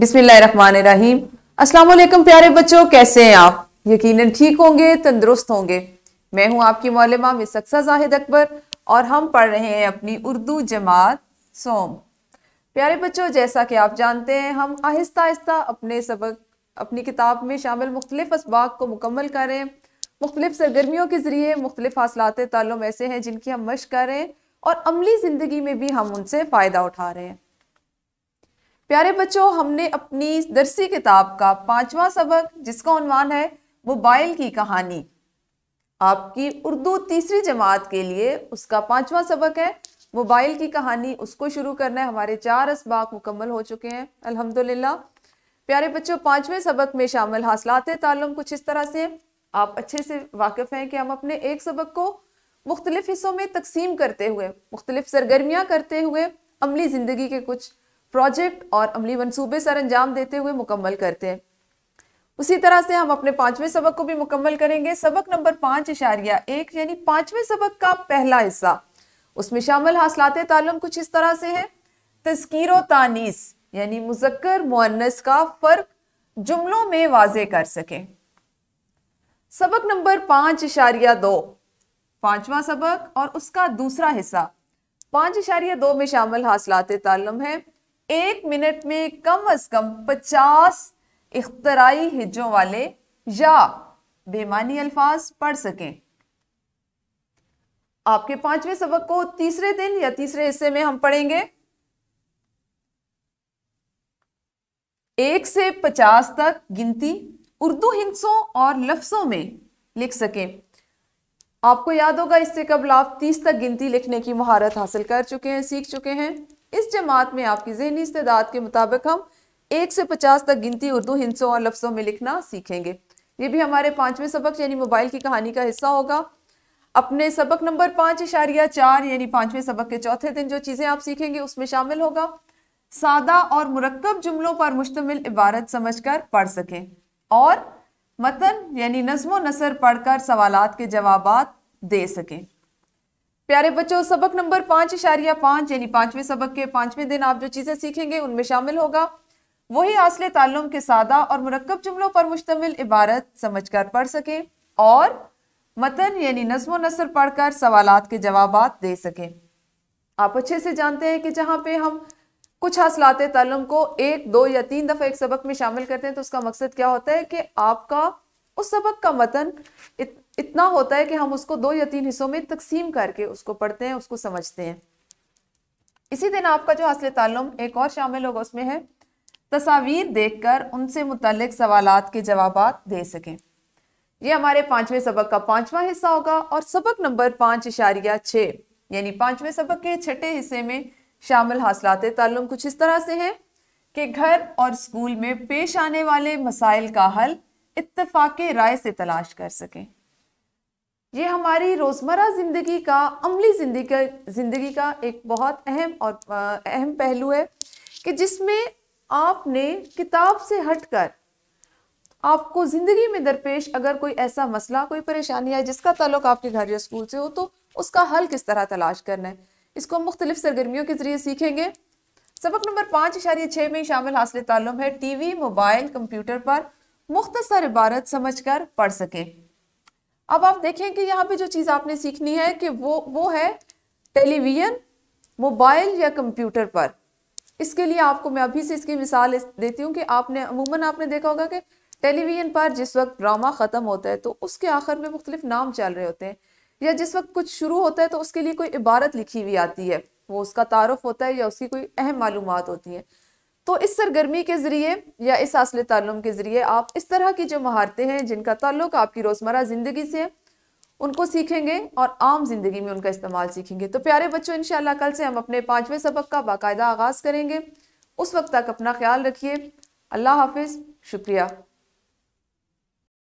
बिस्मिल्लाहिर्रहमानिर्रहीम। अस्सलाम वालेकुम प्यारे बच्चों, कैसे हैं आप? यकीनन ठीक होंगे, तंदुरुस्त होंगे। मैं हूं आपकी मौलमा मिस अक्सा जाहिद अकबर और हम पढ़ रहे हैं अपनी उर्दू जमात सोम। प्यारे बच्चों, जैसा कि आप जानते हैं हम आहिस्ता आहिस्ता अपने सबक अपनी किताब में शामिल मुख्तलिफ असबाक को मुकम्मल कर रहे हैं। मुख्तलिफ सरगर्मियों के ज़रिए मुख्तलिफ हासिलात ताल्लुम ऐसे हैं जिनकी हम मश्क कर रहे हैं और अमली ज़िंदगी में भी हम उनसे फ़ायदा उठा रहे हैं। प्यारे बच्चों, हमने अपनी दरसी किताब का 5वां सबक जिसका उन्वान है मोबाइल की कहानी, आपकी उर्दू तीसरी जमात के लिए उसका 5वां सबक है मोबाइल की कहानी। उसको शुरू करना है। हमारे 4 असबाक मुकम्मल हो चुके हैं अल्हम्दुलिल्लाह। प्यारे बच्चों, 5वें सबक में शामिल हासिलात ताल्लुम कुछ इस तरह से हैं। आप अच्छे से वाकिफ हैं कि हम अपने एक सबक को मुख्तलिफ हिस्सों में तकसीम करते हुए, मुख्तलिफ सरगर्मियाँ करते हुए अमली ज़िंदगी के कुछ प्रोजेक्ट और अमली मंसूबे सर अंजाम देते हुए मुकम्मल करते हैं। उसी तरह से हम अपने 5वें सबक को भी मुकम्मल करेंगे। सबक नंबर 5.1 यानी 5वें सबक का पहला हिस्सा, उसमें शामिल हासिलात ताल्लुम कुछ इस तरह से है। तज़कीर व तानीस यानी मुज़क्कर मुअन्नस का फ़र्क जुमलों में वाज़े कर सकें। सबक नंबर 5.2 5वां सबक और उसका दूसरा हिस्सा 5.2 में शामिल हासिलात ताल्लुम है 1 मिनट में कम अज कम 50 इख्तराई हिज्जों वाले या बेमानी अल्फाज पढ़ सकें। आपके 5वें सबक को तीसरे दिन या तीसरे हिस्से में हम पढ़ेंगे 1 से 50 तक गिनती उर्दू हिंसों और लफ्जों में लिख सकें। आपको याद होगा इससे कबल आप 30 तक गिनती लिखने की महारत हासिल कर चुके हैं, सीख चुके हैं। इस जमात में आपकी ज़हनी इस्तेदाद के मुताबिक हम 1 से 50 तक गिनती उर्दू हिंसों और लफ्ज़ों में लिखना सीखेंगे। ये भी हमारे 5वें सबक यानी मोबाइल की कहानी का हिस्सा होगा। अपने सबक नंबर 5.4 यानी 5वें सबक के चौथे दिन जो चीज़ें आप सीखेंगे उसमें शामिल होगा सादा और मुरक्कब जुमलों पर मुश्तमिल इबारत समझकर पढ़ सकें और मतन यानी नज़्म व नसर पढ़कर सवालात के जवाबात दे सकें। प्यारे बच्चों, सबक नंबर 5.5 यानी 5वें सबक के 5वें दिन आप जो चीज़ें सीखेंगे उनमें शामिल होगा वही हासिल ताल्लुम के सादा और मुरक्कब जुमलों पर मुश्तमिल इबारत समझकर पढ़ सकें और मतन यानी नज़्म व नसर पढ़कर सवालात के जवाबात दे सकें। आप अच्छे से जानते हैं कि जहाँ पे हम कुछ हासिलात ताल्लुम को 1, 2 या 3 दफ़ा एक सबक में शामिल करते हैं तो उसका मकसद क्या होता है कि आपका उस सबक का मतन इतना होता है कि हम उसको 2 या 3 हिस्सों में तकसीम करके उसको पढ़ते हैं, उसको समझते हैं। इसी दिन आपका जो हासिल ताल्लुम एक और शामिल होगा उसमें है तस्वीर देखकर उनसे मुतल्लिक सवालात के जवाबात दे सकें। ये हमारे 5वें सबक का 5वां हिस्सा होगा। और सबक नंबर 5.6 यानी 5वें सबक के छठे हिस्से में शामिल हासिलात ताल्लुम कुछ इस तरह से हैं कि घर और स्कूल में पेश आने वाले मसाइल का हल इत्तफाक़े राय से तलाश कर सकें। ये हमारी रोज़मर्रा ज़िंदगी का, अमली ज़िंदगी का एक बहुत अहम पहलू है कि जिसमें आपने किताब से हटकर आपको ज़िंदगी में दरपेश अगर कोई ऐसा मसला, कोई परेशानी है जिसका ताल्लुक आपके घर या स्कूल से हो तो उसका हल किस तरह तलाश करना है, इसको हम मुख्तलिफ सरगर्मियों के ज़रिए सीखेंगे। सबक नंबर 5.6 में शामिल हासिल ताल्लुम है टीवी, मोबाइल, कंप्यूटर पर मुख्तसर इबारत समझकर पढ़ सकें। अब आप देखें कि यहाँ पे जो चीज़ आपने सीखनी है कि वो है टेलीविज़न, मोबाइल या कंप्यूटर पर। इसके लिए आपको मैं अभी से इसकी मिसाल देती हूँ कि अमूमन आपने देखा होगा कि टेलीविज़न पर जिस वक्त ड्रामा ख़त्म होता है तो उसके आखिर में मुख्तलिफ नाम चल रहे होते हैं, या जिस वक्त कुछ शुरू होता है तो उसके लिए कोई इबारत लिखी हुई आती है, वो उसका तारुफ होता है या उसकी कोई अहम मालूमात होती हैं। तो इस सरगर्मी के ज़रिए या इस हासिल ताल्लुम के ज़रिए आप इस तरह की जो महारतें हैं जिनका ताल्लुक आपकी रोज़मर्रा ज़िंदगी से है उनको सीखेंगे और आम जिंदगी में उनका इस्तेमाल सीखेंगे। तो प्यारे बच्चों, इंशाअल्लाह कल से हम अपने 5वें सबक का बाकायदा आगाज़ करेंगे। उस वक्त तक अपना ख्याल रखिए। अल्लाह हाफिज़, शुक्रिया।